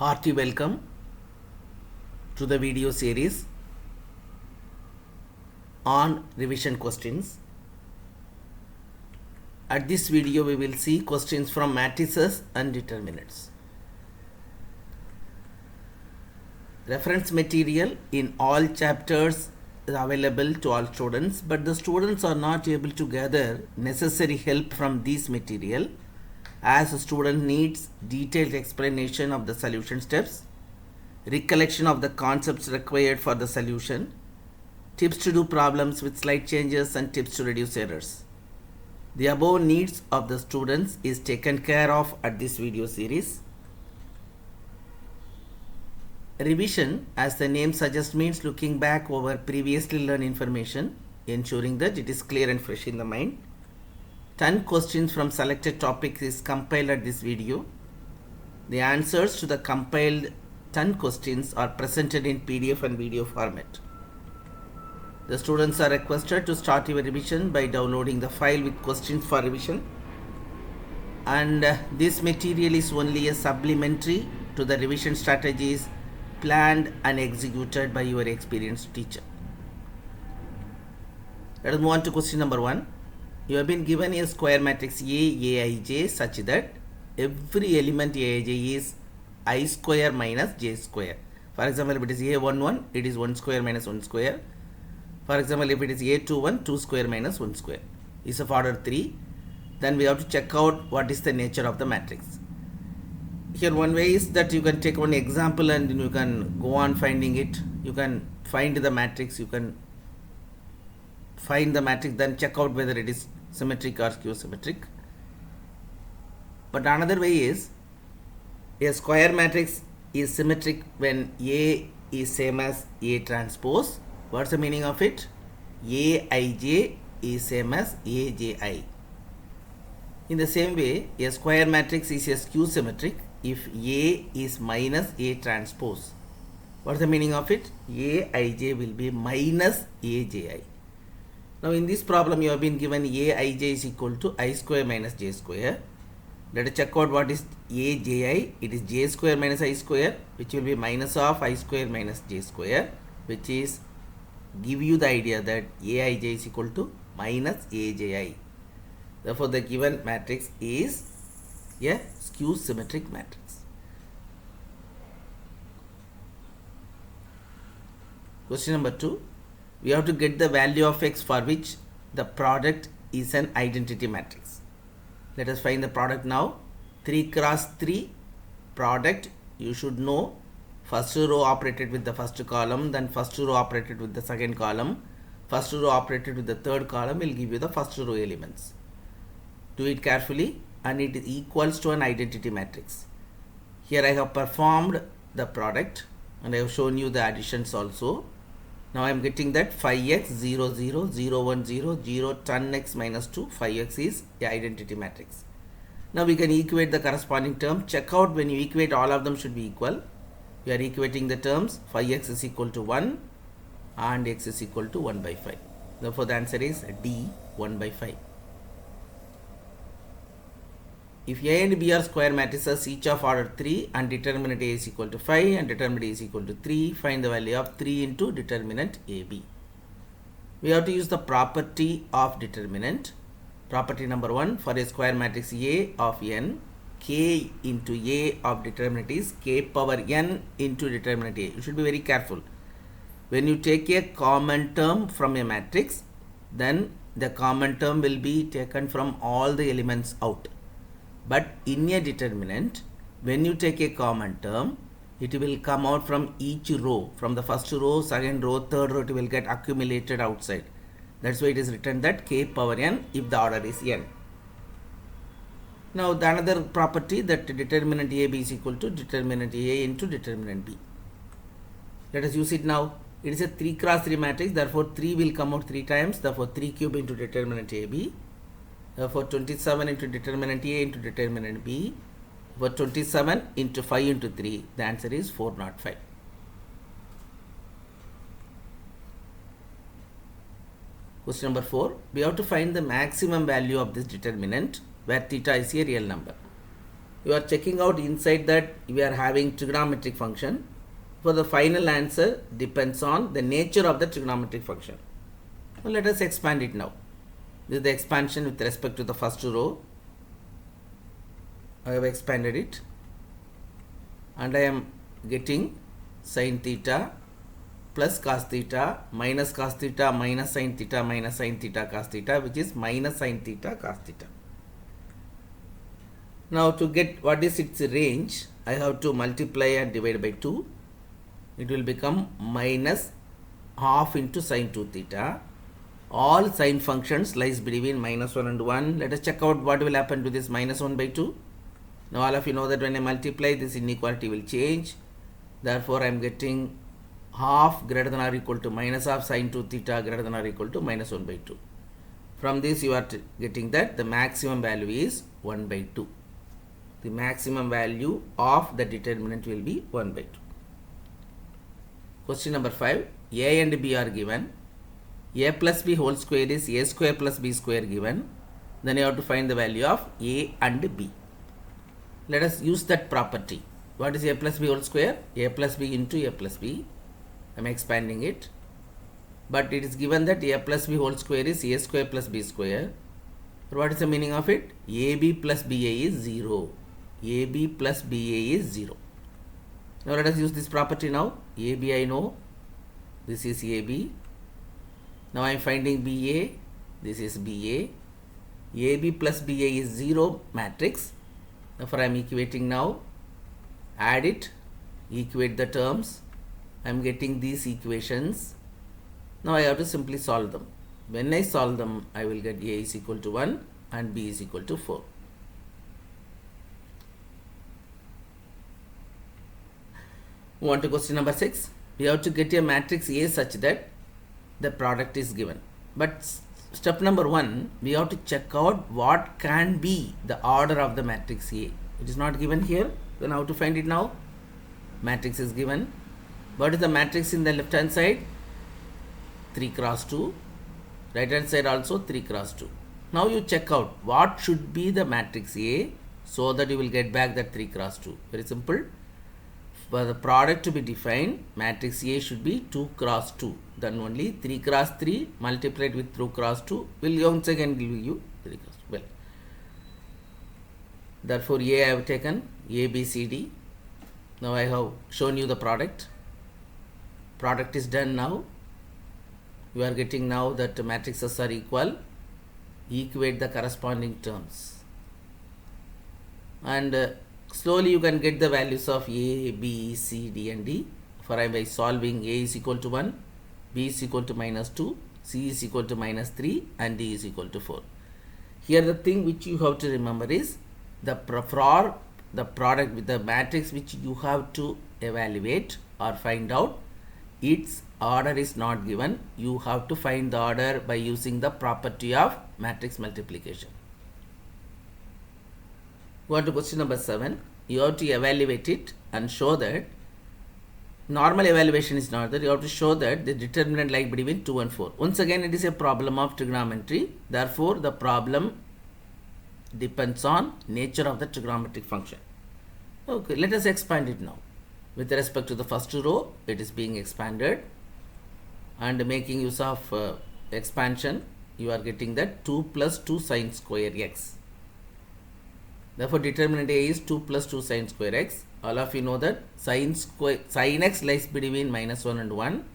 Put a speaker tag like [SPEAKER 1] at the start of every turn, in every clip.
[SPEAKER 1] Hearty welcome to the video series on revision questions. At this video we will see questions from matrices and determinants. Reference material in all chapters is available to all students, but the students are not able to gather necessary help from this material, as a student needs detailed explanation of the solution steps, recollection of the concepts required for the solution, tips to do problems with slight changes, and tips to reduce errors. The above needs of the students is taken care of at this video series. Revision, as the name suggests, means looking back over previously learned information, ensuring that it is clear and fresh in the mind. 10 questions from selected topics is compiled at this video. The answers to the compiled 10 questions are presented in PDF and video format. The students are requested to start your revision by downloading the file with questions for revision, and this material is only a supplementary to the revision strategies planned and executed by your experienced teacher. Let us move on to question number 1. You have been given a square matrix Aij such that every element Aij is I square minus j square. For example, if it is A11, it is 1 square minus 1 square. For example, if it is A21, 2 square minus 1 square is of order 3. Then we have to check out what is the nature of the matrix. Here one way is that you can take one example and you can go on finding it. You can find the matrix, you can find the matrix, then check out whether it is symmetric or skew symmetric. But another way is, a square matrix is symmetric when A is same as A transpose. What's the meaning of it? Aij is same as Aji. In the same way, a square matrix is a skew symmetric if A is minus A transpose. What's the meaning of it? Aij will be minus Aji. Now in this problem you have been given Aij is equal to I square minus j square. Let us check out what is Aji. It is j square minus I square, which will be minus of I square minus j square, which is give you the idea that Aij is equal to minus Aji. Therefore the given matrix is a skew symmetric matrix. Question number 2. We have to get the value of x for which the product is an identity matrix. Let us find the product now. 3 cross 3 product, you should know first row operated with the first column, then first row operated with the second column, first row operated with the third column will give you the first row elements. Do it carefully, and it is equals to an identity matrix. Here I have performed the product and I have shown you the additions also. Now I am getting that 5x 0 0 0 1 0 0 10x minus 2, 5x is the identity matrix. Now we can equate the corresponding term. Check out when you equate, all of them should be equal. We are equating the terms. 5x is equal to 1 and x is equal to 1 by 5. Therefore the answer is D, 1 by 5. If A and B are square matrices each of order 3 and determinant A is equal to 5 and determinant A is equal to 3, find the value of 3 into determinant AB. We have to use the property of determinant. Property number 1, for a square matrix A of n, k into A of determinant is k power n into determinant A. You should be very careful. When you take a common term from a matrix, then the common term will be taken from all the elements out. But in a determinant, when you take a common term, it will come out from each row, from the first row, second row, third row, it will get accumulated outside. That's why it is written that k power n if the order is n. Now the another property, that determinant AB is equal to determinant A into determinant B. Let us use it now. It is a 3 cross 3 matrix, therefore 3 will come out 3 times, therefore 3 cube into determinant AB. Therefore 27 into determinant A into determinant B. For 27 into 5 into 3, the answer is 405. Question number 4. We have to find the maximum value of this determinant where theta is a real number. You are checking out inside that we are having trigonometric function. For the final answer depends on the nature of the trigonometric function. Well, let us expand it now. This is the expansion with respect to the first row. I have expanded it and I am getting sin theta plus cos theta minus cos theta minus sin theta cos theta, which is minus sin theta cos theta. Now to get what is its range, I have to multiply and divide by 2. It will become minus half into sin 2 theta. All sine functions lies between minus 1 and 1. Let us check out what will happen to this minus 1 by 2. Now all of you know that when I multiply, this inequality will change. Therefore I am getting half greater than or equal to minus half sin 2 theta greater than or equal to minus 1 by 2. From this you are getting that the maximum value is 1 by 2. The maximum value of the determinant will be 1 by 2. Question number 5. A and B are given. A plus B whole square is A square plus B square given. Then you have to find the value of A and B. Let us use that property. What is A plus B whole square? A plus B into A plus B. I am expanding it. But it is given that A plus B whole square is A square plus B square. So what is the meaning of it? AB plus BA is 0. AB plus BA is 0. Now let us use this property now. AB I know. This is AB. Now I am finding BA. This is BA. AB plus BA is 0 matrix. Therefore I am equating now. Add it. Equate the terms. I am getting these equations. Now I have to simply solve them. When I solve them, I will get A is equal to 1 and B is equal to 4. Move on to question number 6. We have to get a matrix A such that the product is given. But step number 1, we have to check out what can be the order of the matrix A. It is not given here. Then how to find it now? Matrix is given. What is the matrix in the left hand side? 3 cross 2. Right hand side also 3 cross 2. Now you check out what should be the matrix A so that you will get back that 3 cross 2. Very simple. For the product to be defined, matrix A should be 2 cross 2. Then only 3 cross 3 multiplied with 2 cross 2 will once again give you 3 cross 2. Well, therefore A I have taken A, B, C, D. Now I have shown you the product. Product is done now. You are getting now that the matrices are equal. Equate the corresponding terms. And slowly you can get the values of A, B, C, D and D. For I by solving A is equal to 1, B is equal to minus 2, C is equal to minus 3 and D is equal to 4. Here the thing which you have to remember is the product with the matrix which you have to evaluate or find out, its order is not given. You have to find the order by using the property of matrix multiplication. Go on to question number 7. You have to evaluate it and show that normal evaluation is not there. You have to show that the determinant lies between 2 and 4. Once again, it is a problem of trigonometry. Therefore, the problem depends on nature of the trigonometric function. Okay, let us expand it now. With respect to the first row, it is being expanded and making use of expansion, you are getting that 2 plus 2 sine square x. Therefore, determinant A is 2 plus 2 sine square x. All of you know that sine x lies between minus 1 and 1,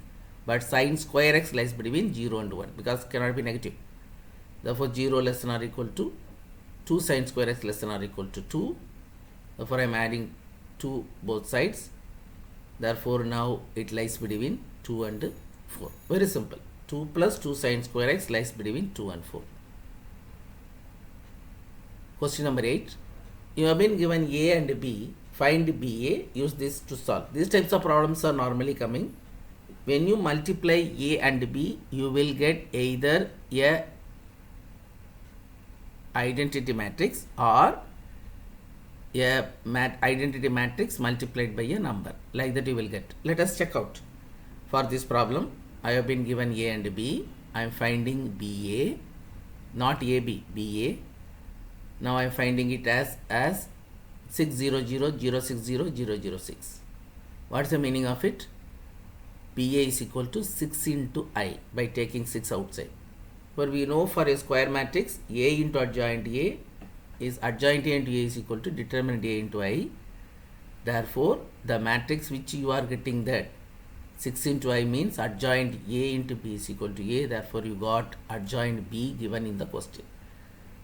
[SPEAKER 1] but sine square x lies between 0 and 1 because it cannot be negative. Therefore, 0 less than or equal to 2 sine square x less than or equal to 2. Therefore, I am adding 2 both sides. Therefore, now it lies between 2 and 4. Very simple. 2 plus 2 sine square x lies between 2 and 4. Question number 8. You have been given A and B. Find BA. Use this to solve. These types of problems are normally coming. When you multiply A and B, you will get either a identity matrix or a identity matrix multiplied by a number. Like that you will get. Let us check out. For this problem, I have been given A and B. I am finding BA, not AB, BA. Now I am finding it as 600060006. What's the meaning of it? PA is equal to 6 into I by taking 6 outside. For we know for a square matrix, A into adjoint A is adjoint A into A is equal to determinant A into I. Therefore, the matrix which you are getting that 6 into I means adjoint A into B is equal to A. Therefore, you got adjoint B given in the question.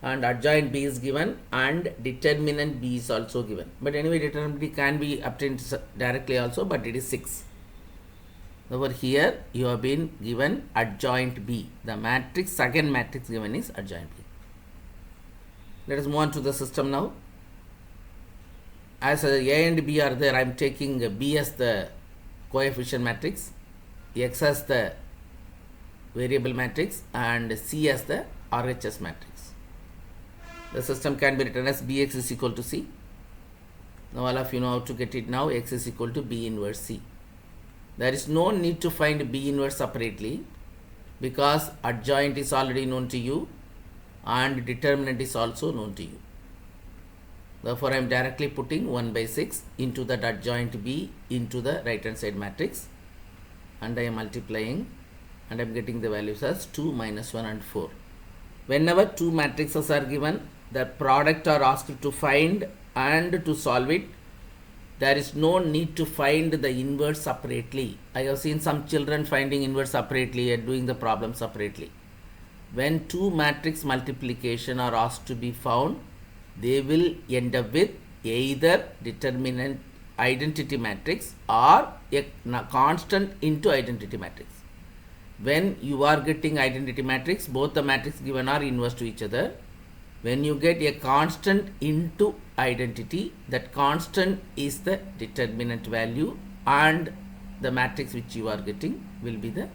[SPEAKER 1] And adjoint B is given and determinant B is also given. But anyway, determinant B can be obtained directly also, but it is 6. Over here, you have been given adjoint B. The matrix, second matrix given is adjoint B. Let us move on to the system now. As A and B are there, I am taking B as the coefficient matrix, X as the variable matrix, and C as the RHS matrix. The system can be written as Bx is equal to C. Now all of you know how to get it now. X is equal to B inverse C. There is no need to find B inverse separately because adjoint is already known to you and determinant is also known to you. Therefore, I am directly putting 1 by 6 into that adjoint B into the right hand side matrix, and I am multiplying and I am getting the values as 2, minus 1 and 4. Whenever two matrices are given, the product are asked to find and to solve it. There is no need to find the inverse separately. I have seen some children finding inverse separately and doing the problem separately. When two matrix multiplication are asked to be found, they will end up with either determinant identity matrix or a constant into identity matrix. When you are getting identity matrix, both the matrix given are inverse to each other. When you get a constant into identity, that constant is the determinant value and the matrix which you are getting will be the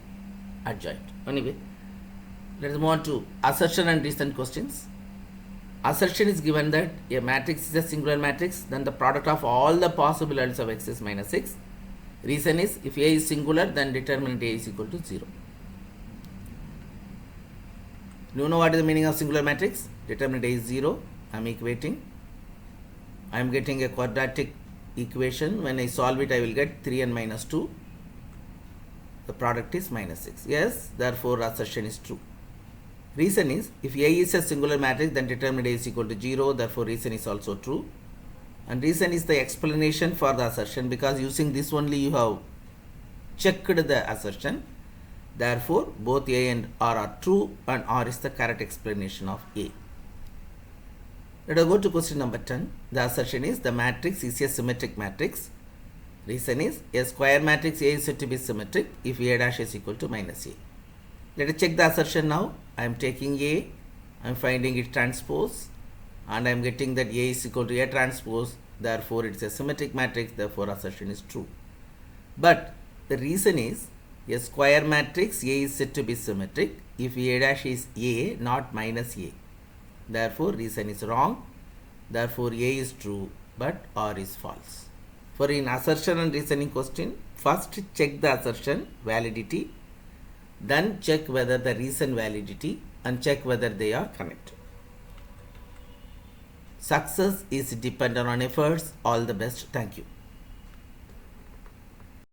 [SPEAKER 1] adjoint. Anyway, let us move on to assertion and reason questions. Assertion is given that a matrix is a singular matrix, then the product of all the possible values of x is minus 6. Reason is if A is singular, then determinant A is equal to 0. You know what is the meaning of singular matrix? Determinant A is 0. I am equating. I am getting a quadratic equation. When I solve it, I will get 3 and minus 2. The product is minus 6. Yes, therefore assertion is true. Reason is if A is a singular matrix, then determinant A is equal to 0. Therefore reason is also true. And reason is the explanation for the assertion, because using this only you have checked the assertion. Therefore both A and R are true and R is the correct explanation of A. Let us go to question number 10. The assertion is the matrix is a symmetric matrix. Reason is a square matrix A is said to be symmetric if A dash is equal to minus A. Let us check the assertion now. I am taking A, I am finding its transpose, and I am getting that A is equal to A transpose. Therefore it is a symmetric matrix. Therefore assertion is true. But the reason is a square matrix A is said to be symmetric if A dash is A, not minus A. Therefore reason is wrong. Therefore A is true but R is false. For in assertion and reasoning question, first check the assertion validity, then check whether the reason validity, and check whether they are connected. Success is dependent on efforts. All the best. Thank you.